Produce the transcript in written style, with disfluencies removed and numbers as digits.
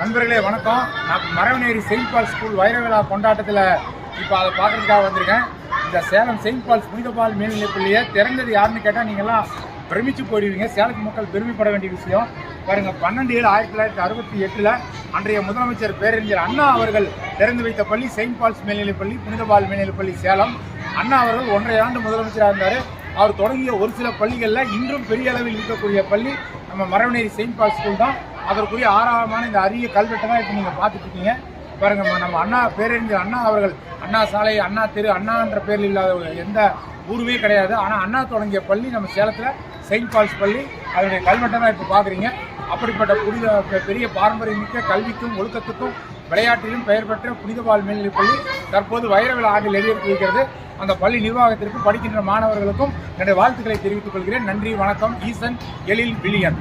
நண்பர்களே வணக்கம். நான் மரவநேரி செயின்ட் பால் ஸ்கூல் வைர விழா கொண்டாட்டத்தில் இப்போ அதை பார்க்குறதுக்காக வந்திருக்கேன். இந்த சேலம் செயின்ட் பால்ஸ் புனிதபால் மேல்நிலைப் பள்ளியை திறந்தது யாருன்னு கேட்டால் நீங்கள்லாம் பிரமிச்சு போயிடுவீங்க. சேலத்து மக்கள் பெருமைப்பட வேண்டிய விஷயம் பாருங்கள். 12/7/1968 அன்றைய முதலமைச்சர் பேரறிஞர் அண்ணா அவர்கள் திறந்து வைத்த பள்ளி செயின்ட் பால்ஸ் மேல்நிலைப் பள்ளி, புனிதபால் மேல்நிலைப் பள்ளி சேலம். அண்ணா அவர்கள் 1.5 ஆண்டு முதலமைச்சராக இருந்தார். அவர் தொடங்கிய ஒரு சில பள்ளிகளில் இன்றும் பெரிய அளவில் இருக்கக்கூடிய பள்ளி நம்ம மரவநேரி செயின்ட் பால் ஸ்கூல் தான். அதற்குரிய ஆறாவமான இந்த அரிய கல்வெட்டை தான் இப்போ நீங்கள் பார்த்துட்டு இருக்கீங்க. பாருங்கள், நம்ம அண்ணா பேரறிஞர் அண்ணா அவர்கள் அண்ணா சாலை, அண்ணா தெரு, அண்ணான்ற பேரில் இல்லாத எந்த ஊருமே கிடையாது. ஆனால் அண்ணா தொடங்கிய பள்ளி நம்ம சேலத்தில் செயின்ட் பால்ஸ் பள்ளி. அதனுடைய கல்வெட்டை தான் இப்போ பார்க்குறீங்க. அப்படிப்பட்ட பெரிய பாரம்பரியமிக்க கல்விக்கும் ஒழுக்கத்துக்கும் விளையாட்டிலும் பெயர் பெற்ற புனிதபால் மேல்நிலைப் பள்ளி தற்போது வைர விழா ஆண்டில் எதிர்த்து வைக்கிறது. அந்த பள்ளி நிர்வாகத்திற்கு படிக்கின்ற மாணவர்களுக்கும் என்னுடைய வாழ்த்துக்களை தெரிவித்துக் கொள்கிறேன். நன்றி, வணக்கம். ஈசன் எழில் வில்லியன்.